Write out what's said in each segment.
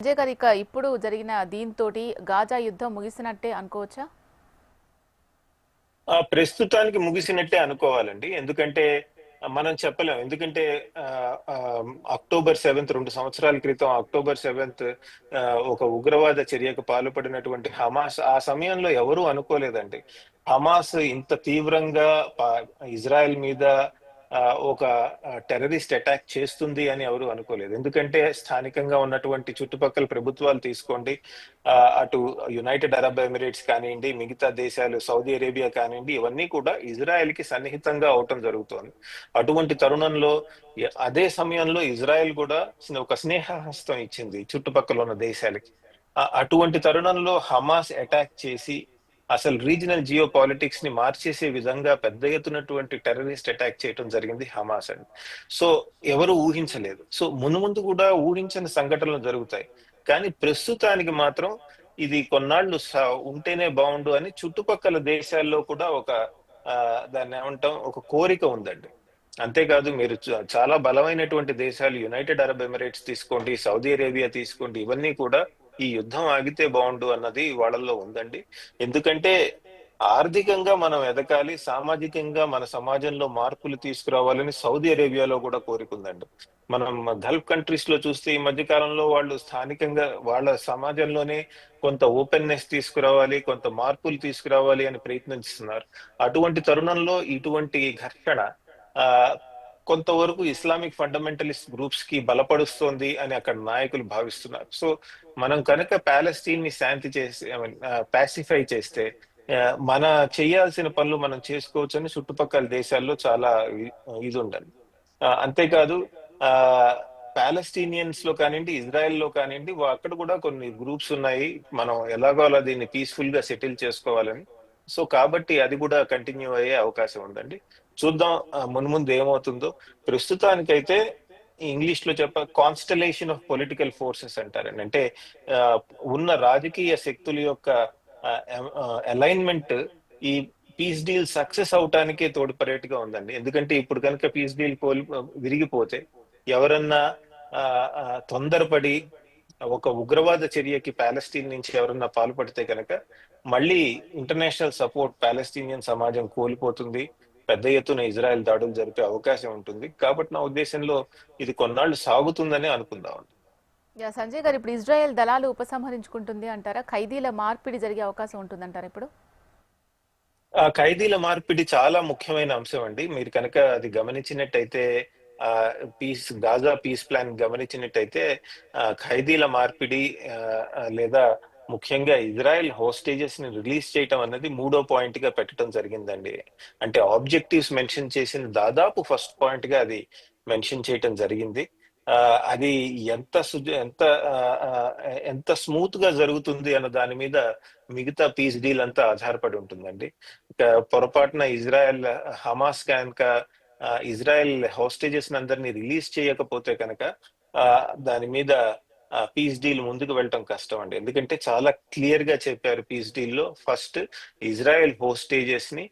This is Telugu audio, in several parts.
విజయ్ గారు, ఇక ఇప్పుడు జరిగిన దీంతోటి గాజా యుద్ధం ముగిసినట్టే అనుకోవచ్చా? ప్రస్తుతానికి ముగిసినట్టే అనుకోవాలండి. ఎందుకంటే మనం చెప్పలేం. ఎందుకంటే ఆ, ఆ, అక్టోబర్ 7 2 సంవత్సరాల క్రితం అక్టోబర్ 7 ఒక ఉగ్రవాద చర్యకు పాల్పడినటువంటి హమాస్ ఆ సమయంలో ఎవరూ అనుకోలేదండి. హమాస్ ఇంత తీవ్రంగా ఇజ్రాయెల్ మీద ఆ, ఒక టెర్రరిస్ట్ అటాక్ చేస్తుంది అని ఎవరు అనుకోలేదు. ఎందుకంటే స్థానికంగా ఉన్నటువంటి చుట్టుపక్కల ప్రభుత్వాలు తీసుకోండి, అటు యునైటెడ్ అరబ్ ఎమిరేట్స్ కానివ్వండి, మిగతా దేశాలు సౌదీ అరేబియా కానివ్వండి, ఇవన్నీ కూడా ఇజ్రాయెల్ కి సన్నిహితంగా అవటం జరుగుతోంది. అటువంటి తరుణంలో అదే సమయంలో ఇజ్రాయెల్ కూడా ఒక స్నేహహస్తం ఇచ్చింది చుట్టుపక్కల ఉన్న దేశాలకి. అటువంటి తరుణంలో హమాస్ అటాక్ చేసి అసలు రీజనల్ జియో పాలిటిక్స్ ని మార్చేసే విధంగా పెద్ద ఎత్తునటువంటి టెర్రరిస్ట్ అటాక్ చేయడం జరిగింది హమాస్ అని. సో ఎవరు ఊహించలేదు. సో మునుముందు కూడా ఊహించని సంఘటనలు జరుగుతాయి. కానీ ప్రస్తుతానికి మాత్రం ఇది కొన్నాళ్ళు ఉంటేనే బాగుండు అని చుట్టుపక్కల దేశాల్లో కూడా ఒక ఆ దాన్ని ఏమంటాం, ఒక కోరిక ఉందండి. అంతేకాదు, మీరు చాలా బలమైనటువంటి దేశాలు యునైటెడ్ అరబ్ ఎమిరేట్స్ తీసుకోండి, సౌదీ అరేబియా తీసుకోండి, ఇవన్నీ కూడా ఈ యుద్ధం ఆగితే బాగుండు అన్నది వాళ్ళల్లో ఉందండి. ఎందుకంటే ఆర్థికంగా మనం ఎదగాలి, సామాజికంగా మన సమాజంలో మార్పులు తీసుకురావాలని సౌదీ అరేబియాలో కూడా కోరుకుందండి. మనం గల్ఫ్ కంట్రీస్ లో చూస్తే ఈ మధ్య కాలంలో వాళ్ళు స్థానికంగా వాళ్ళ సమాజంలోనే కొంత ఓపెన్నెస్ తీసుకురావాలి, కొంత మార్పులు తీసుకురావాలి అని ప్రయత్నిస్తున్నారు. అటువంటి తరుణంలో ఇటువంటి ఘర్షణ ఆ కొంతవరకు ఇస్లామిక్ ఫండమెంటలిస్ట్ గ్రూప్స్ కి బలపరుస్తోంది అని అక్కడ నాయకులు భావిస్తున్నారు. సో మనం కనుక ప్యాలెస్టీన్ ని శాంతి చేసి, పాసిఫై చేస్తే ఆ, మన చేయాల్సిన పనులు మనం చేసుకోవచ్చు అని చుట్టుపక్కల దేశాల్లో చాలా ఇది ఉండాలి. అంతేకాదు, ఆ పాలస్తీనియన్స్ లో కానివ్వండి, ఇజ్రాయెల్ లో కానివ్వండి, అక్కడ కూడా కొన్ని గ్రూప్స్ ఉన్నాయి. మనం ఎలాగో అలా దీన్ని పీస్ఫుల్ గా సెటిల్ చేసుకోవాలని. సో కాబట్టి అది కూడా కంటిన్యూ అయ్యే అవకాశం ఉందండి. చూద్దాం మున్ముందు ఏమవుతుందో. ప్రస్తుతానికైతే ఇంగ్లీష్ లో కాన్స్టలేషన్ ఆఫ్ పొలిటికల్ ఫోర్సెస్ అంటారండి. అంటే ఆ, ఉన్న రాజకీయ శక్తుల యొక్క అలైన్మెంట్ ఈ పీస్ డీల్ సక్సెస్ అవటానికే తోడ్పడేట్టుగా ఉందండి. ఎందుకంటే ఇప్పుడు కనుక పీస్ డీల్ విరిగిపోతే ఎవరన్నా ఆ ఆ, తొందరపడి ఒక ఉగ్రవాద చర్యకి పాలస్తీన్ నుంచి ఎవరన్నా పాల్పడితే కనుక మళ్ళీ ఇంటర్నేషనల్ సపోర్ట్ పాలస్తీనియన్ సమాజం కోల్పోతుంది. పెద్ద ఎత్తున ఇజ్రాయెల్ దాడులు జరిపే అవకాశం ఉంటుంది. కాబట్టి నా ఉద్దేశంలో ఇది కొన్నాళ్ళు సాగుతుందని అనుకుందాం. సంజయ్ గారు, ఇప్పుడు ఇజ్రాయెల్ దళాలు ఉపసంహరించుకుంటుంది అంటారా? ఖైదీల మార్పిడి జరిగే అవకాశం ఉంటుందంటారా ఇప్పుడు? ఖైదీల మార్పిడి చాలా ముఖ్యమైన అంశం అండి. మీరు కనుక అది గమనించినట్టయితే, ఆ గాజా పీస్ ప్లాన్ గమనించినట్టయితే, ఖైదీల మార్పిడి లేదా ముఖ్యంగా ఇజ్రాయెల్ హోస్టేజెస్ ని రిలీజ్ చేయటం అన్నది మూడో పాయింట్ గా పెట్టడం జరిగిందండి. అంటే ఆబ్జెక్టివ్స్ మెన్షన్ చేసిన దాదాపు ఫస్ట్ పాయింట్ గా అది మెన్షన్ చేయటం జరిగింది. ఆ అది ఎంత ఆ, ఆ, ఎంత స్మూత్ గా జరుగుతుంది అన్న దాని మీద మిగతా పీస్ డీల్ అంతా ఆధారపడి ఉంటుందండి. ఇక పొరపాటున హమాస్ కనుక ఇజ్రాయెల్ హోస్టేజెస్ అందరినీ రిలీజ్ చేయకపోతే కనుక ఆ, దాని మీద పీస్ డీల్ ముందుకు వెళ్ళటం కష్టం అండి. ఎందుకంటే చాలా క్లియర్ గా చెప్పారు పీస్ డీల్ లో. ఫస్ట్ ఇజ్రాయెల్ హోస్టేజెస్ ని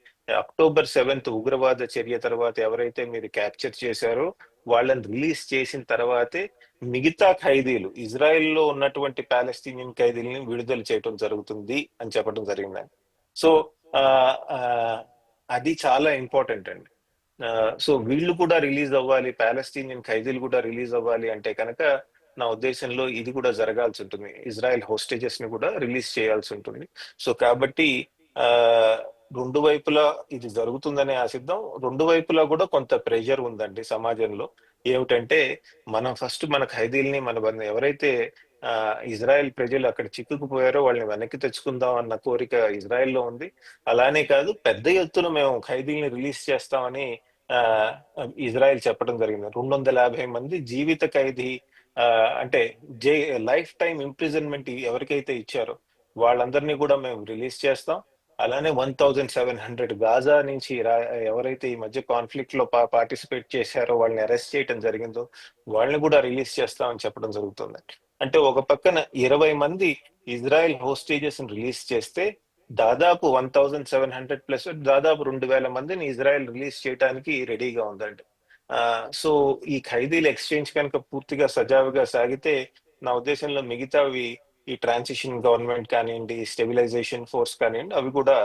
అక్టోబర్ 7 ఉగ్రవాద చర్య తర్వాత ఎవరైతే మీరు క్యాప్చర్ చేశారో వాళ్ళని రిలీజ్ చేసిన తర్వాతే మిగతా ఖైదీలు, ఇజ్రాయెల్లో ఉన్నటువంటి పాలస్తీనియన్ ఖైదీలని విడుదల చేయడం జరుగుతుంది అని చెప్పడం జరిగిందండి. సో ఆ ఆ, అది చాలా ఇంపార్టెంట్ అండి. సో వీళ్ళు కూడా రిలీజ్ అవ్వాలి, పాలస్తీనియన్ ఖైదీలు కూడా రిలీజ్ అవ్వాలి అంటే కనుక నా ఉద్దేశంలో ఇది కూడా జరగాల్సి ఉంటుంది. ఇజ్రాయెల్ హోస్టేజెస్ ని కూడా రిలీజ్ చేయాల్సి ఉంటుంది. సో కాబట్టి ఆ రెండు వైపులా ఇది జరుగుతుందనే ఆశిద్దాం. రెండు వైపులా కూడా కొంత ప్రెషర్ ఉందండి సమాజంలో. ఏమిటంటే మనం ఫస్ట్ మన ఖైదీల్ని ఎవరైతే ఆ ఇజ్రాయెల్ ప్రజలు అక్కడ చిక్కుకుపోయారో వాళ్ళని వెనక్కి తెచ్చుకుందాం అన్న కోరిక ఇజ్రాయెల్లో ఉంది. అలానే కాదు, పెద్ద ఎత్తున మేము ఖైదీల్ని రిలీజ్ చేస్తామని ఆ ఇజ్రాయెల్ చెప్పడం జరిగింది. 250 మంది జీవిత ఖైదీ, ఆ అంటే జై లైఫ్ టైం ఇంప్రిజన్మెంట్ ఎవరికైతే ఇచ్చారో వాళ్ళందరినీ కూడా మేము రిలీజ్ చేస్తాం. అలానే 1700 గాజా నుంచి ఎవరైతే ఈ మధ్య కాన్ఫ్లిక్ట్ లో పార్టిసిపేట్ చేశారో వాళ్ళని అరెస్ట్ చేయడం జరిగిందో వాళ్ళని కూడా రిలీజ్ చేస్తామని చెప్పడం జరుగుతుంది. అంటే ఒక పక్కన 20 మంది ఇజ్రాయెల్ హోస్టేజెస్ రిలీజ్ చేస్తే దాదాపు 1700 ప్లస్ దాదాపు 2000 మందిని ఇజ్రాయెల్ రిలీజ్ చేయడానికి రెడీగా ఉందండి. సో ఈ ఖైదీల ఎక్స్చేంజ్ కనుక పూర్తిగా సజావుగా సాగితే నా ఉద్దేశంలో మిగతావి ఈ ట్రాన్సిషన్ గవర్నమెంట్ కానివ్వండి, స్టెబిలైజేషన్ ఫోర్స్ కానివ్వండి, అవి కూడా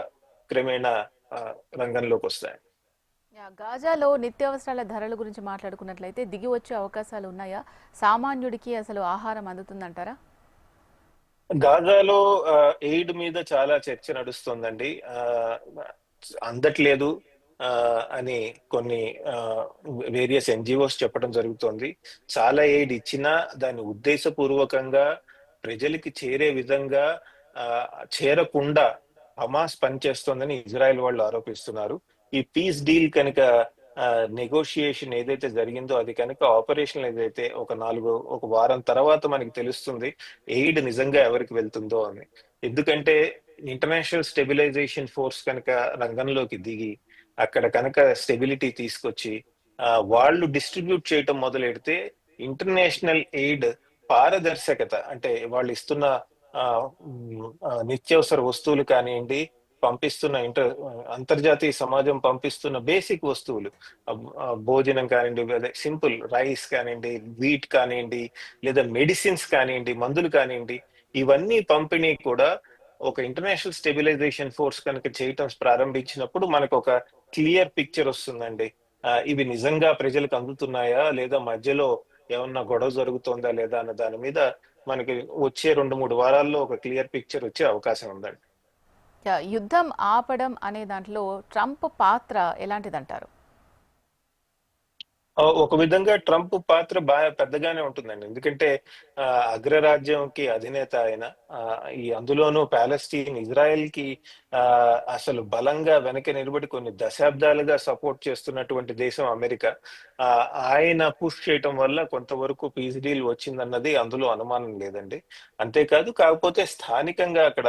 క్రమేణా ఆ, రంగంలోకి వస్తాయి. గాజాలో నిత్యావసరాల ధరల గురించి మాట్లాడుకున్నట్లయితే దిగి వచ్చే అవకాశాలు ఉన్నాయా? సామాన్యుడికి అసలు ఆహారం అందుతుందంటారా? గాజాలో ఎయిడ్ మీద చాలా చర్చ నడుస్తుందండి. అందట్లేదు ఆ, అని కొన్ని వేరియస్ ఎన్జిఓస్ చెప్పడం జరుగుతోంది. చాలా ఎయిడ్ ఇచ్చినా దాన్ని ఉద్దేశపూర్వకంగా ప్రజలకి చేరే విధంగా ఆ, చేరకుండా హమాస్ పనిచేస్తోందని ఇజ్రాయెల్ వాళ్ళు ఆరోపిస్తున్నారు. ఈ పీస్ డీల్ కనుక నెగోషియేషన్ ఏదైతే జరిగిందో అది కనుక ఆపరేషన్ ఏదైతే ఒక వారం తర్వాత మనకి తెలుస్తుంది ఎయిడ్ నిజంగా ఎవరికి వెళ్తుందో అని. ఎందుకంటే ఇంటర్నేషనల్ స్టెబిలైజేషన్ ఫోర్స్ కనుక రంగంలోకి దిగి అక్కడ కనుక స్టెబిలిటీ తీసుకొచ్చి వాళ్ళు డిస్ట్రిబ్యూట్ చేయటం మొదలెడితే ఇంటర్నేషనల్ ఎయిడ్ పారదర్శకత, అంటే వాళ్ళు ఇస్తున్న ఆ, నిత్యావసర వస్తువులు కానివ్వండి, పంపిస్తున్న అంతర్జాతీయ సమాజం పంపిస్తున్న బేసిక్ వస్తువులు, భోజనం కానివ్వండి, అదే సింపుల్ రైస్ కానివ్వండి, వీట్ కానివ్వండి, లేదా మెడిసిన్స్ కానివ్వండి, మందులు కానివ్వండి, ఇవన్నీ పంపిణీ కూడా ఒక ఇంటర్నేషనల్ స్టెబిలైజేషన్ ఫోర్స్ కనుక చేయటం ప్రారంభించినప్పుడు మనకు ఒక క్లియర్ పిక్చర్ వస్తుందండి. ఇవి నిజంగా ప్రజలకు అందుతున్నాయా లేదా మధ్యలో ఏమన్నా గొడవ జరుగుతోందా లేదా అన్న దాని మీద మనకి వచ్చే 2-3 వారాల్లో ఒక క్లియర్ పిక్చర్ వచ్చే అవకాశం ఉందండి. యుద్ధం ఆపడం అనే దాంట్లో ట్రంప్ పాత్ర ఎలాంటిదంటారు? ఒక విధంగా ట్రంప్ పాత్ర బాగా పెద్దగానే ఉంటుందండి. ఎందుకంటే ఆ, అగ్రరాజ్యంకి అధినేత ఆయన. ఈ అందులోనూ ప్యాలెస్టీన్ ఇజ్రాయెల్ కి ఆ, అసలు బలంగా వెనక నిలబడి కొన్ని దశాబ్దాలుగా సపోర్ట్ చేస్తున్నటువంటి దేశం అమెరికా. ఆ, ఆయన పుష్ చేయటం వల్ల కొంతవరకు పీస్ డీల్ వచ్చిందన్నది అందులో అనుమానం లేదండి. అంతేకాదు, కాకపోతే స్థానికంగా అక్కడ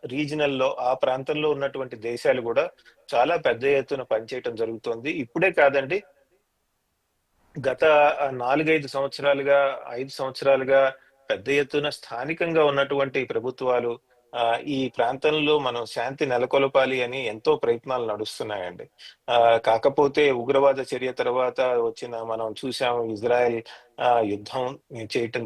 రీజనల్ లో ఆ ప్రాంతంలో ఉన్నటువంటి దేశాలు కూడా చాలా పెద్ద ఎత్తున పనిచేయటం జరుగుతోంది. ఇప్పుడే కాదండి, గత 4-5 సంవత్సరాలుగా 5 సంవత్సరాలుగా పెద్ద ఎత్తున స్థానికంగా ఉన్నటువంటి ప్రభుత్వాలు ఈ ప్రాంతంలో మనం శాంతి నెలకొల్పాలి అని ఎంతో ప్రయత్నాలు నడుస్తున్నాయండి. ఆ కాకపోతే ఉగ్రవాద చర్య తర్వాత మనం చూసాము, ఇజ్రాయెల్ యుద్ధం చేయటం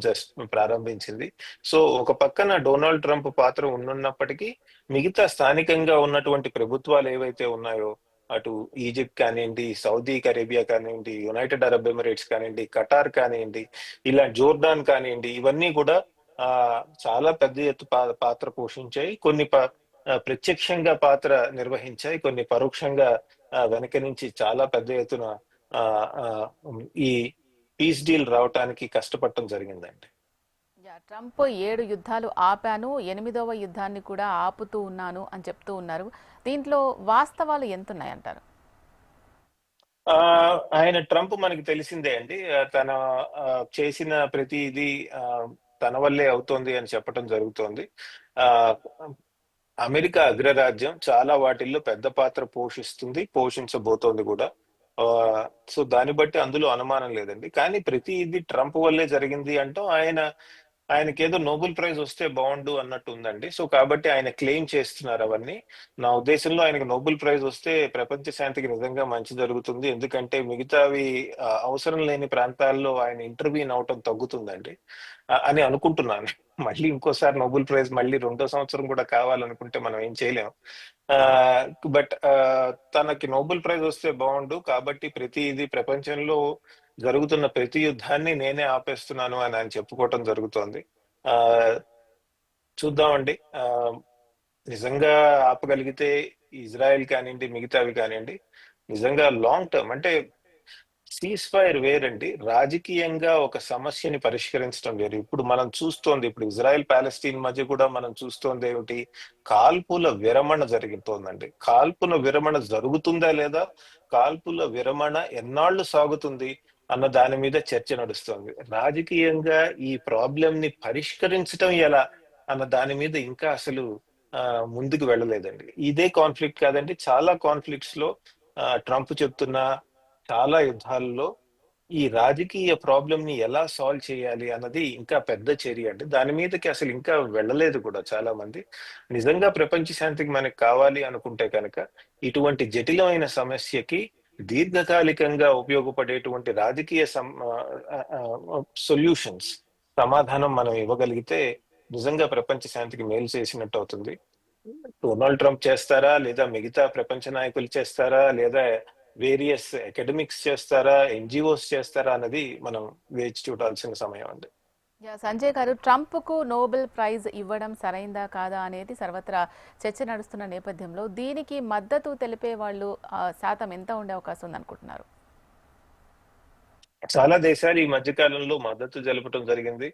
ప్రారంభించింది. సో ఒక పక్కన డొనాల్డ్ ట్రంప్ పాత్ర ఉన్నప్పటికీ మిగతా స్థానికంగా ఉన్నటువంటి ప్రభుత్వాలు ఏవైతే ఉన్నాయో, అటు ఈజిప్ట్ కానివ్వండి, సౌదీ అరేబియా కానివ్వండి, యునైటెడ్ అరబ్ ఎమిరేట్స్ కానివ్వండి, ఖటార్ కానివ్వండి, ఇలా జోర్డాన్ కానివ్వండి, ఇవన్నీ కూడా ఆ చాలా పెద్ద ఎత్తు పాత్ర పోషించాయి. కొన్ని ప్రత్యక్షంగా పాత్ర నిర్వహించాయి, కొన్ని పరోక్షంగా వెనక నుంచి చాలా పెద్ద ఎత్తున ఆ ఆ, ఈ పీస్ డీల్ రావటానికి కష్టపడటం జరిగిందండి. ట్రంప్ 7 యుద్ధాలు ఆపాను, 8వ యుద్ధాన్ని కూడా ఆపుతూ ఉన్నాను అని చెప్తూ ఉన్నారు. దీంట్లో వాస్తవాలు ఎంతున్నాయంటారు? ఆ ట్రంప్ మనకి తెలిసిందే అండి. తన చేసిన ప్రతి ఇది తన వల్లే అవుతోంది అని చెప్పడం జరుగుతోంది. ఆ అమెరికా అగ్రరాజ్యం చాలా వాటిల్లో పెద్ద పాత్ర పోషించబోతోంది కూడా. ఆ సో దాన్ని బట్టి అందులో అనుమానం లేదండి. కానీ ప్రతి ఇది ట్రంప్ వల్లే జరిగింది అంటూ ఆయనకేదో నోబెల్ ప్రైజ్ వస్తే బాగుండు అన్నట్టు ఉందండి. సో కాబట్టి ఆయన క్లెయిమ్ చేస్తున్నారు అవన్నీ. నా ఉద్దేశంలో ఆయనకు నోబెల్ ప్రైజ్ వస్తే ప్రపంచ శాంతికి నిజంగా మంచి జరుగుతుంది. ఎందుకంటే మిగతావి అవసరం లేని ప్రాంతాల్లో ఆయన ఇంటర్వ్యూన్ అవటం తగ్గుతుందండి అని అనుకుంటున్నాను. మళ్ళీ ఇంకోసారి నోబెల్ ప్రైజ్ మళ్ళీ 2వ సంవత్సరం కూడా కావాలనుకుంటే మనం ఏం చేయలేం. ఆ బట్ తనకి నోబెల్ ప్రైజ్ వస్తే బాగుండు, కాబట్టి ఇది ప్రపంచంలో జరుగుతున్న ప్రతి యుద్ధాన్ని నేనే ఆపేస్తున్నాను అని ఆయన చెప్పుకోవటం జరుగుతోంది. ఆ చూద్దామండి. నిజంగా ఆపగలిగితే ఇజ్రాయెల్ కానివ్వండి, మిగతావి కానివ్వండి, నిజంగా లాంగ్ టర్మ్ అంటే సీజ్ ఫైర్ వేరండి, రాజకీయంగా ఒక సమస్యని పరిష్కరించడం వేరు. ఇప్పుడు ఇజ్రాయెల్ ప్యాలెస్టీన్ మధ్య కూడా మనం చూస్తోంది ఏమిటి? కాల్పుల విరమణ జరుగుతోందండి. కాల్పుల విరమణ జరుగుతుందా లేదా, కాల్పుల విరమణ ఎన్నాళ్ళు సాగుతుంది అన్న దాని మీద చర్చ నడుస్తోంది. రాజకీయంగా ఈ ప్రాబ్లం ని పరిష్కరించడం ఎలా అన్న దాని మీద ఇంకా అసలు ముందుకు వెళ్ళలేదండి. ఇదే కాన్ఫ్లిక్ట్ కాదండి, చాలా కాన్ఫ్లిక్ట్స్ లో ట్రంప్ చెప్తున్న చాలా యుద్ధాల్లో ఈ రాజకీయ ప్రాబ్లం ని ఎలా సాల్వ్ చేయాలి అన్నది ఇంకా పెద్ద చర్య అండి. దాని మీదకి అసలు ఇంకా వెళ్ళలేదు కూడా చాలా మంది. నిజంగా ప్రపంచ శాంతికి మనకి కావాలి అనుకుంటే కనుక ఇటువంటి జటిలమైన సమస్యకి దీర్ఘకాలికంగా ఉపయోగపడేటువంటి రాజకీయ సొల్యూషన్స్ సమాధానం మనం ఇవ్వగలిగితే నిజంగా ప్రపంచ శాంతికి మేలు చేసినట్టు అవుతుంది. డొనాల్డ్ ట్రంప్ చేస్తారా, లేదా మిగతా ప్రపంచ నాయకులు చేస్తారా, లేదా వేరియస్ అకాడమిక్స్ చేస్తారా, ఎన్జిఓస్ చేస్తారా అన్నది మనం వేచి చూడాల్సిన సమయం అండి. సంజయ్ గారు, ట్రంప్కు నోబెల్ ప్రైజ్ ఇవ్వడం సరైందా కాదా అనేది సర్వత్రా చర్చ నడుస్తున్న నేపథ్యంలో దీనికి మద్దతు తెలిపే వాళ్ళు శాతం ఎంత ఉండే అవకాశం ఉందనుకుంటున్నారు? చాలా దేశాలు ఈ మధ్య కాలంలో మద్దతు జరపడం జరిగింది.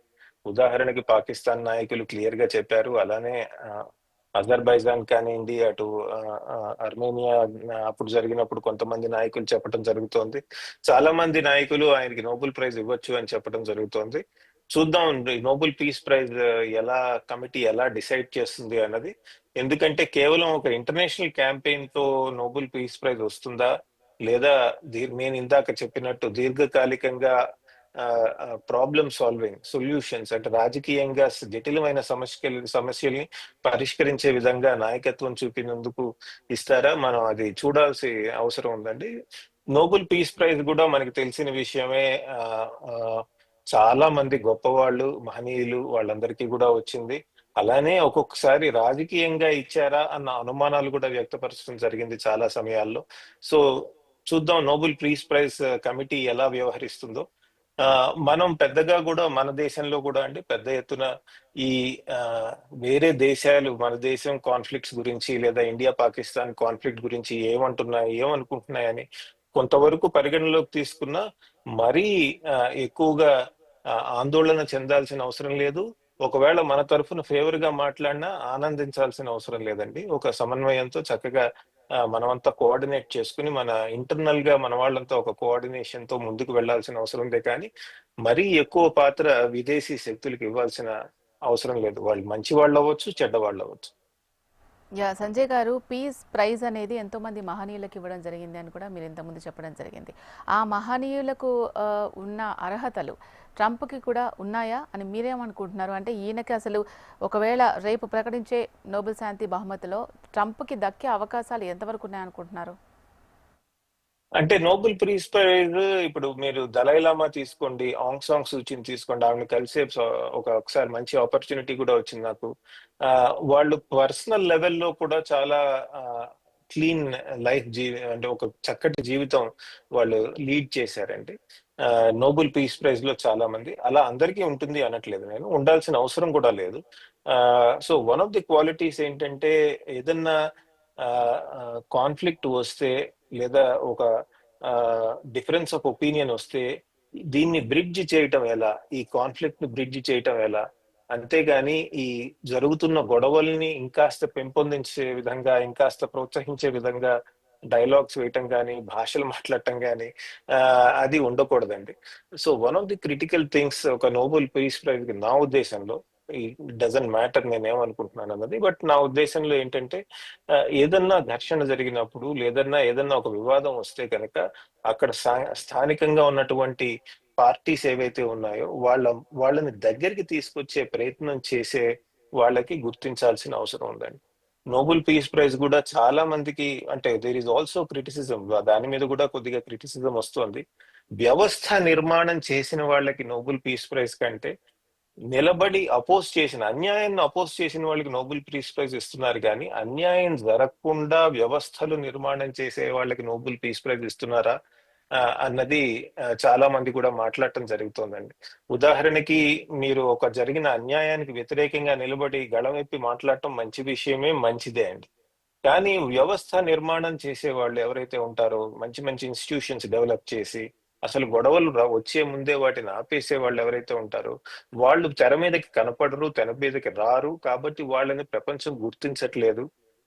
ఉదాహరణకి పాకిస్తాన్ నాయకులు క్లియర్ గా చెప్పారు. అలానే అజర్బైజాన్ కానివ్వండి, అటు అర్మేనియా అప్పుడు జరిగినప్పుడు కొంతమంది నాయకులు చెప్పడం జరుగుతోంది. చాలా మంది నాయకులు ఆయనకి నోబెల్ ప్రైజ్ ఇవ్వచ్చు అని చెప్పడం జరుగుతోంది. చూద్దాం నోబెల్ పీస్ ప్రైజ్ ఎలా కమిటీ ఎలా డిసైడ్ చేస్తుంది అన్నది. ఎందుకంటే కేవలం ఒక ఇంటర్నేషనల్ క్యాంపెయిన్ తో నోబెల్ పీస్ ప్రైజ్ వస్తుందా, లేదా నేను ఇందాక చెప్పినట్టు దీర్ఘకాలికంగా ప్రాబ్లమ్ సాల్వింగ్ సొల్యూషన్స్ అంటే రాజకీయంగా జటిలమైన సమస్యల్ని పరిష్కరించే విధంగా నాయకత్వం చూపినందుకు ఇస్తారా, మనం అది చూడాల్సి అవసరం ఉందండి. నోబెల్ పీస్ ప్రైజ్ కూడా మనకి తెలిసిన విషయమే. ఆ, ఆ, చాలా మంది గొప్పవాళ్ళు, మహనీయులు వాళ్ళందరికీ కూడా వచ్చింది. అలానే ఒక్కొక్కసారి రాజకీయంగా ఇచ్చారా అన్న అనుమానాలు కూడా వ్యక్తపరచడం జరిగింది చాలా సమయాల్లో. సో చూద్దాం నోబెల్ పీస్ ప్రైజ్ కమిటీ ఎలా వ్యవహరిస్తుందో. మనం పెద్దగా కూడా మన దేశంలో కూడా అండి పెద్ద ఎత్తున ఈ ఆ, వేరే దేశాలు మన దేశం కాన్ఫ్లిక్ట్స్ గురించి లేదా ఇండియా పాకిస్తాన్ కాన్ఫ్లిక్ట్ గురించి ఏమంటున్నాయి ఏమనుకుంటున్నాయని కొంతవరకు పరిగణలోకి తీసుకున్నా మరీ ఎక్కువగా ఆందోళన చెందాల్సిన అవసరం లేదు. ఒకవేళ మన తరఫున ఫేవర్ గా మాట్లాడినా ఆనందించాల్సిన అవసరం లేదండి. ఒక సమన్వయంతో చక్కగా మనమంతా కోఆర్డినేట్ చేసుకుని మన ఇంటర్నల్ గా మన వాళ్ళంతా ఒక కోఆర్డినేషన్ తో ముందుకు వెళ్లాల్సిన అవసరం ఉంది. కానీ మరీ ఎక్కువ పాత్ర విదేశీ శక్తులకు ఇవ్వాల్సిన అవసరం లేదు. వాళ్ళు మంచి వాళ్ళు అవ్వచ్చు, చెడ్డ వాళ్ళు అవ్వచ్చు. సంజయ్ గారు, పీస్ ప్రైజ్ అనేది ఎంతో మంది మహనీయులకు ఇవ్వడం జరిగింది అని కూడా మీరు ఇంతకుముందు చెప్పడం జరిగింది. ఆ మహనీయులకు ఉన్న అర్హతలు ట్రంప్కి కూడా ఉన్నాయా అని మీరేమనుకుంటున్నారు? అంటే ఈయనకి అసలు ఒకవేళ రేపు ప్రకటించే నోబెల్ శాంతి బహుమతిలో ట్రంప్కి దక్కే అవకాశాలు ఎంతవరకు ఉన్నాయనుకుంటున్నారు? అంటే నోబెల్ పీస్ ప్రైజ్ ఇప్పుడు మీరు దలైలామా తీసుకోండి, ఆంగ్ సాంగ్ సూచీని తీసుకోండి, ఆవిడని కలిసే ఒకసారి మంచి ఆపర్చునిటీ కూడా వచ్చింది నాకు. వాళ్ళు పర్సనల్ లెవెల్లో కూడా చాలా క్లీన్ లైఫ్ అంటే ఒక చక్కటి జీవితం వాళ్ళు లీడ్ చేశారండి. నోబెల్ పీస్ ప్రైజ్ లో చాలా మంది అలా అందరికీ ఉంటుంది అనట్లేదు, నేను ఉండాల్సిన అవసరం కూడా లేదు. So one of the qualities ఏంటంటే ఏదన్నా కాన్ఫ్లిక్ట్ వస్తే లేదా ఒక డిఫరెన్స్ ఆఫ్ ఒపీనియన్ వస్తే దీన్ని బ్రిడ్జ్ చేయటం ఎలా, ఈ కాన్ఫ్లిక్ట్ ని బ్రిడ్జ్ చేయటం ఎలా, అంతేగాని ఈ జరుగుతున్న గొడవల్ని ఇంకాస్త పెంపొందించే విధంగా ఇంకాస్త ప్రోత్సహించే విధంగా డైలాగ్స్ వేయటం కానీ భాషలు మాట్లాడటం కానీ అది ఉండకూడదండి. So one of the critical things ఒక నోబెల్ పీస్ ప్రైజ్ నా ఉద్దేశంలో డజంట్ మ్యాటర్ నేనేమనుకుంటున్నాను అన్నది, బట్ నా ఉద్దేశంలో ఏంటంటే ఏదన్నా ఘర్షణ జరిగినప్పుడు ఏదన్నా ఒక వివాదం వస్తే కనుక అక్కడ స్థానికంగా ఉన్నటువంటి పార్టీస్ ఏవైతే ఉన్నాయో వాళ్ళని దగ్గరికి తీసుకొచ్చే ప్రయత్నం చేసే వాళ్ళకి గుర్తించాల్సిన అవసరం ఉందండి. నోబెల్ పీస్ ప్రైజ్ కూడా చాలా మందికి అంటే దేర్ ఈస్ ఆల్సో క్రిటిసిజం, దాని మీద కూడా కొద్దిగా క్రిటిసిజం వస్తుంది. వ్యవస్థ నిర్మాణం చేసిన వాళ్ళకి నోబెల్ పీస్ ప్రైజ్ కంటే నిలబడి అన్యాయాన్ని అపోజ్ చేసిన వాళ్ళకి నోబెల్ పీస్ ప్రైజ్ ఇస్తున్నారు, కానీ అన్యాయం జరగకుండా వ్యవస్థలు నిర్మాణం చేసే వాళ్ళకి నోబెల్ పీస్ ప్రైజ్ ఇస్తున్నారా అన్నది చాలా మంది కూడా మాట్లాడటం జరుగుతోందండి. ఉదాహరణకి మీరు ఒక జరిగిన అన్యాయానికి వ్యతిరేకంగా నిలబడి గళమెప్పి మాట్లాడటం మంచి విషయమే, మంచిదే అండి. కానీ వ్యవస్థ నిర్మాణం చేసే వాళ్ళు ఎవరైతే ఉంటారో మంచి మంచి ఇన్స్టిట్యూషన్స్ డెవలప్ చేసి అసలు గొడవలు వచ్చే ముందే వాటిని ఆపేసే వాళ్ళు ఎవరైతే ఉంటారో వాళ్ళు తెర మీదకి కనపడరు, తెర మీదకి రారు. కాబట్టి వాళ్ళని ప్రపంచం గుర్తించట్లేదు.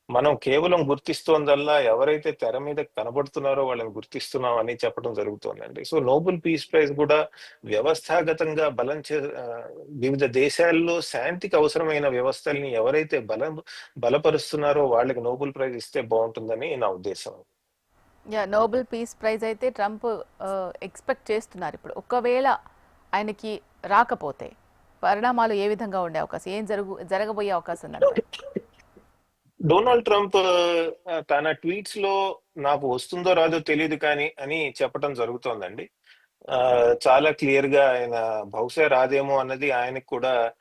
మనం కేవలం గుర్తిస్తోందల్లా ఎవరైతే తెర మీద కనబడుతున్నారో వాళ్ళని గుర్తిస్తున్నాం అని చెప్పడం జరుగుతోందండి. సో నోబెల్ పీస్ ప్రైజ్ కూడా వ్యవస్థాగతంగా వివిధ దేశాల్లో శాంతికి అవసరమైన వ్యవస్థల్ని ఎవరైతే బలపరుస్తున్నారో వాళ్ళకి నోబెల్ ప్రైజ్ ఇస్తే బాగుంటుందని నా ఉద్దేశం. నోబెల్ పీస్ ప్రైజ్ అయితే ట్రంప్ ఎక్స్పెక్ట్ చేస్తున్నారు. ఇప్పుడు ఒకవేళ ఆయనకి రాకపోతే పరిణామాలు ఏ విధంగా ఉండే అవకాశం, ఏం జరగబోయే అవకాశం ఉందంటారు? డొనాల్డ్ ట్రంప్ తన ట్వీట్స్ లో నాకు వస్తుందో రాదో తెలియదు కానీ అని చెప్పడం జరుగుతోందండి. చాలా క్లియర్ గా ఆయన బహుశా రాదేమో అన్నది ఆయనకు కూడా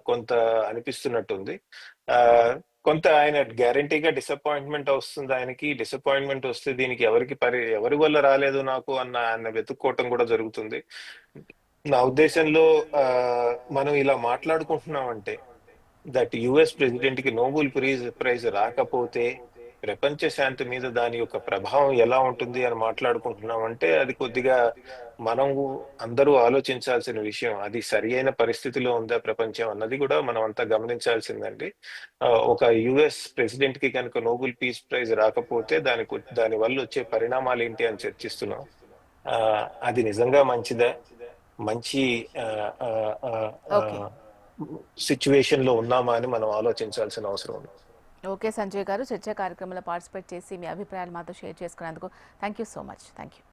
కొంత అనిపిస్తున్నట్టుంది. ఆ, కొంత ఆయన గ్యారంటీగా డిసప్పాయింట్మెంట్ వస్తుంది. ఆయనకి డిసప్పాయింట్మెంట్ వస్తే దీనికి ఎవరి వల్ల రాలేదు నాకు అన్న ఆయన వెతుక్కోవటం కూడా జరుగుతుంది. నా ఉద్దేశంలో ఆ, మనం ఇలా మాట్లాడుకుంటున్నామంటే దట్ యుఎస్ ప్రెసిడెంట్ కి నోబెల్ ప్రైజ్ రాకపోతే ప్రపంచ శాంతి మీద దాని యొక్క ప్రభావం ఎలా ఉంటుంది అని మాట్లాడుకుంటున్నామంటే అది కొద్దిగా మనం అందరూ ఆలోచించాల్సిన విషయం. అది సరి అయిన పరిస్థితిలో ఉందా ప్రపంచం అన్నది కూడా మనం అంతా గమనించాల్సిందండి. ఒక యుఎస్ ప్రెసిడెంట్ కి కనుక నోబెల్ పీస్ ప్రైజ్ రాకపోతే దాని వల్ల వచ్చే పరిణామాలు ఏంటి అని చర్చిస్తున్నాం. ఆ, అది నిజంగా మంచిదా? మంచి ఓకే. సిచ్యువేషన్ లో ఉన్నామా అని మనం ఆలోచించాల్సిన అవసరం ఉంది. ఓకే సంజయ్ గారు, చర్చా కార్యక్రమంలో పార్టిసిపేట్ చేసి మీ అభిప్రాయాలు మాతో షేర్ చేసుకున్నందుకు thank you so much. Thank you.